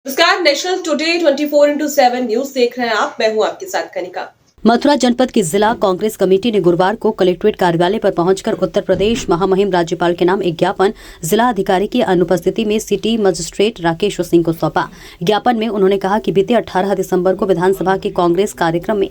नमस्कार, national today 24/7 news देख रहे हैं आप। मैं हूं आपके साथ कनिका। मथुरा जनपद की जिला कांग्रेस कमेटी ने गुरुवार को कलेक्ट्रेट कार्यालय पर पहुंचकर उत्तर प्रदेश महामहिम राज्यपाल के नाम एक ज्ञापन जिला अधिकारी की अनुपस्थिति में सिटी मजिस्ट्रेट राकेश सिंह को सौंपा। ज्ञापन में उन्होंने कहा कि बीते 18 दिसंबर को विधानसभा के कांग्रेस कार्यक्रम में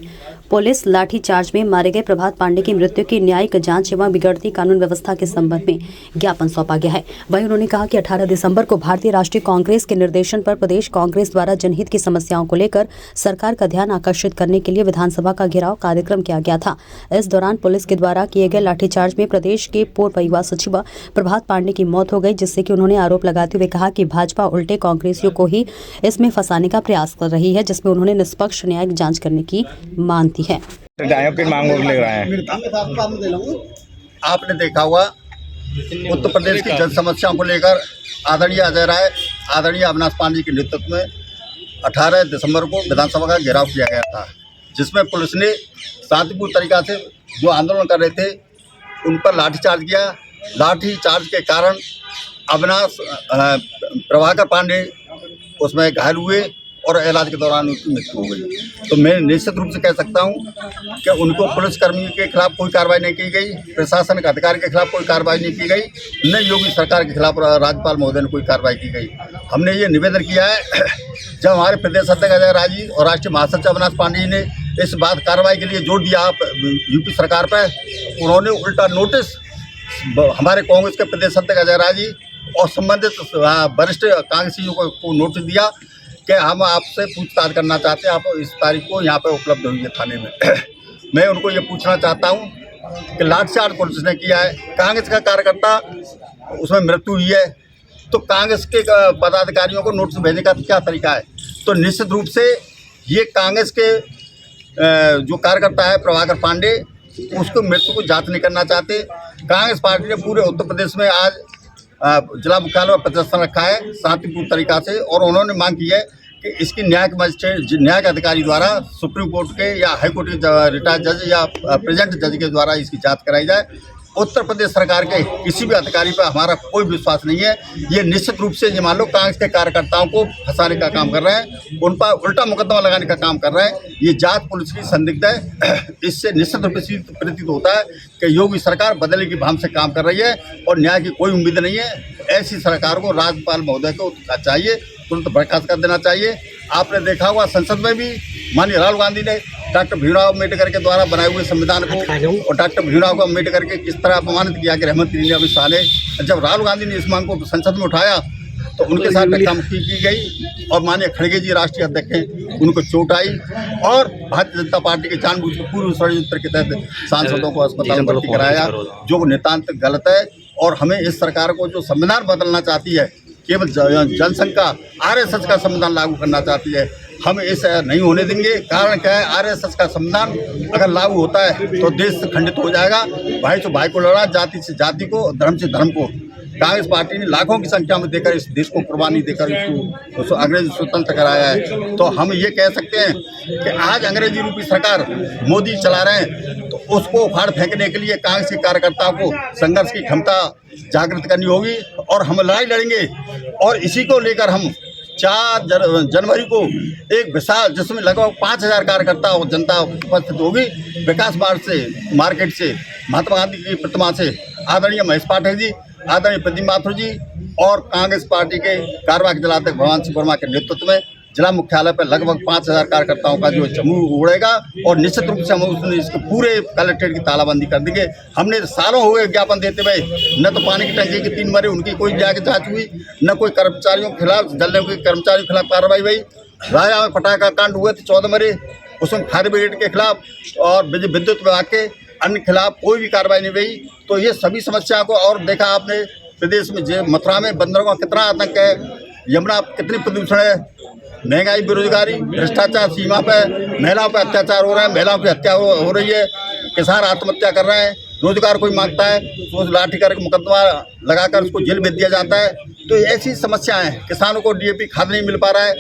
पुलिस लाठीचार्ज में मारे गए प्रभात पांडे की मृत्यु की न्यायिक जांच एवं बिगड़ती कानून व्यवस्था के संबंध में ज्ञापन सौंपा गया है। वहीं उन्होंने कहा कि 18 दिसंबर को भारतीय राष्ट्रीय कांग्रेस के निर्देशन पर प्रदेश कांग्रेस द्वारा जनहित की समस्याओं को लेकर सरकार का ध्यान आकर्षित करने के लिए विधानसभा का घेराव कार्यक्रम किया गया था। इस दौरान पुलिस के द्वारा किए गए लाठीचार्ज में प्रदेश के पूर्व युवा सचिव प्रभात पांडे की मौत हो गई, जिससे कि उन्होंने आरोप लगाते हुए कहा कि भाजपा उल्टे कांग्रेसियों को ही इसमें फंसाने का प्रयास कर रही है, जिसमें उन्होंने निष्पक्ष न्यायिक जांच करने की मांग की है। की मांग ले रहा है। आपने देखा होगा उत्तर प्रदेश की जन समस्याओं को लेकर आदरणीय अजय राय, आदरणीय अविनाश पांडे के नेतृत्व में 18 दिसंबर को विधानसभा का घेराव किया गया था, जिसमें पुलिस ने शांतिपूर्ण तरीका से जो आंदोलन कर रहे थे उन पर लाठीचार्ज किया। लाठीचार्ज के कारण अविनाश प्रभाकर पांडे उसमें घायल हुए और इलाज के दौरान उनकी मृत्यु हो गई। तो मैं निश्चित रूप से कह सकता हूं कि उनको पुलिसकर्मी के खिलाफ कोई कार्रवाई नहीं की गई, प्रशासनिक अधिकारी के खिलाफ कोई कार्रवाई नहीं की गई, न योगी सरकार के खिलाफ राज्यपाल महोदय ने कोई कार्रवाई की गई। हमने ये निवेदन किया है, जब हमारे प्रदेश अध्यक्ष अजय राय जी और राष्ट्रीय महासचिव अविनाश पांडे जी ने इस बात कार्रवाई के लिए जोर दिया यूपी सरकार पर, उन्होंने उल्टा नोटिस हमारे कांग्रेस के प्रदेश अध्यक्ष अजय राय जी और संबंधित वरिष्ठ कांग्रेसियों को नोटिस दिया कि हम आपसे पूछताछ करना चाहते हैं, आप इस तारीख को यहाँ पर उपलब्ध हुई है थाने में। मैं उनको ये पूछना चाहता हूँ कि लाठीचार्ज पुलिस ने किया है, कांग्रेस का कार्यकर्ता उसमें मृत्यु हुई है, तो कांग्रेस के पदाधिकारियों को नोटिस भेजने का क्या तरीका है? तो निश्चित रूप से ये कांग्रेस के जो कार्यकर्ता है प्रभाकर पांडे, उसको मृत्यु को जांच नहीं करना चाहते। कांग्रेस पार्टी ने पूरे उत्तर प्रदेश में आज जिला मुख्यालय में प्रदर्शन रखा है शांतिपूर्ण तरीका से, और उन्होंने मांग की है कि इसकी न्यायिक मजिस्ट्रेट न्यायिक अधिकारी द्वारा सुप्रीम कोर्ट के या हाई कोर्ट के रिटायर्ड जज या प्रेजेंट जज के द्वारा इसकी जांच कराई जाए। उत्तर प्रदेश सरकार के किसी भी अधिकारी पर हमारा कोई विश्वास नहीं है। ये निश्चित रूप से ये मान लो कांग्रेस के कार्यकर्ताओं को फंसाने का काम कर रहे हैं, उन पर उल्टा मुकदमा लगाने का काम कर रहे हैं। ये जांच पुलिस की संदिग्ध है। इससे निश्चित रूप से प्रतीत होता है कि योगी सरकार बदले की भाव से काम कर रही है और न्याय की कोई उम्मीद नहीं है। ऐसी सरकार को राज्यपाल महोदय को चाहिए तुरंत बर्खास्त कर देना चाहिए। आपने देखा होगा संसद में भी माननीय राहुल गांधी ने डॉक्टर भीमराव अम्बेडकर के द्वारा बनाए हुए संविधान को और डॉक्टर भीमराव अम्बेडकर के किस तरह अपमानित किया कि रहमत अमित शाह ने, जब राहुल गांधी ने इस मांग को संसद में उठाया तो उनके साथ धक्कामुक्की की गई और माननीय खड़गे जी राष्ट्रीय अध्यक्ष हैं, उनको चोट आई और भारतीय जनता पार्टी के जानबूझ के पूर्व षड्यंत्र के तहत सांसदों को अस्पताल में भर्ती कराया, जो नितांत गलत है। और हमें इस सरकार को जो संविधान बदलना चाहती है, केवल जनसंघ का आरएसएस का संविधान लागू करना चाहती है, हम इसे नहीं होने देंगे। कारण क्या है, आरएसएस का संविधान अगर लागू होता है तो देश खंडित हो जाएगा। भाई से भाई को लड़ा, जाति से जाति को, धर्म से धर्म को। कांग्रेस पार्टी ने लाखों की संख्या में देकर इस देश को कुर्बानी देकर इसको अंग्रेजी स्वतंत्र कराया है। तो हम ये कह सकते हैं कि आज अंग्रेजी रूपी सरकार मोदी चला रहे हैं, तो उसको उखाड़ फेंकने के लिए कांग्रेस के कार्यकर्ताओं को संघर्ष की क्षमता जागृत करनी होगी और हम लड़ाई लड़ेंगे। और इसी को लेकर हम 4 जनवरी को एक विशाल, जिसमें लगभग 5000 कार्यकर्ता और जनता उपस्थित होगी, विकास मार्ग से, मार्केट से, महात्मा गांधी की प्रतिमा से, आदरणीय महेश पाठक जी, आदरणीय प्रदीप माथुर जी और कांग्रेस पार्टी के कार्यवाहक जिलाध्यक्ष भगवान सिंह वर्मा के नेतृत्व में जिला मुख्यालय पर लगभग 5000 कार्यकर्ताओं का जो समूह उड़ेगा और निश्चित रूप से हम उसने इसके पूरे कलेक्ट्रेट की तालाबंदी कर देंगे। हमने सालों हो गए ज्ञापन देते हुए, न तो पानी की टंकी के 3 मरे उनकी कोई जांच हुई, न कोई कर्मचारियों के खिलाफ जलने के कर्मचारियों के खिलाफ कार्रवाई हुई। राया में पटाखा कांड हुए थे, 14 मरे, उसमें फायर ब्रिगेड के खिलाफ और विद्युत विभाग के अन्य खिलाफ कोई भी कार्रवाई नहीं हुई। तो ये सभी समस्या को, और देखा आपने प्रदेश में मथुरा में बंदरों का कितना आतंक है, यमुना कितनी प्रदूषण है, महंगाई, बेरोजगारी, भ्रष्टाचार सीमा पर, महिलाओं पर अत्याचार हो रहा है, महिलाओं की हत्या हो रही है, किसान आत्महत्या कर रहे हैं, रोजगार कोई मांगता है तो उस लाठी करके मुकदमा लगाकर उसको जेल भेज दिया जाता है। तो ऐसी समस्याएं हैं। किसानों को डीएपी खाद नहीं मिल पा रहा है,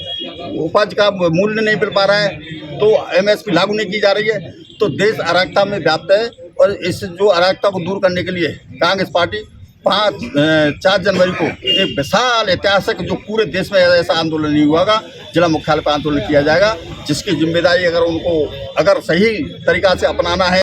उपज का मूल्य नहीं मिल पा रहा है, तो एमएसपी लागू नहीं की जा रही है। तो देश अराजकता में व्याप्त है और इस जो अराजकता को दूर करने के लिए कांग्रेस पार्टी 4 जनवरी को एक विशाल ऐतिहासिक जो पूरे देश में ऐसा आंदोलन नहीं हुआ होगा, जिला मुख्यालय पर आंदोलन किया जाएगा, जिसकी जिम्मेदारी अगर सही तरीका से अपनाना है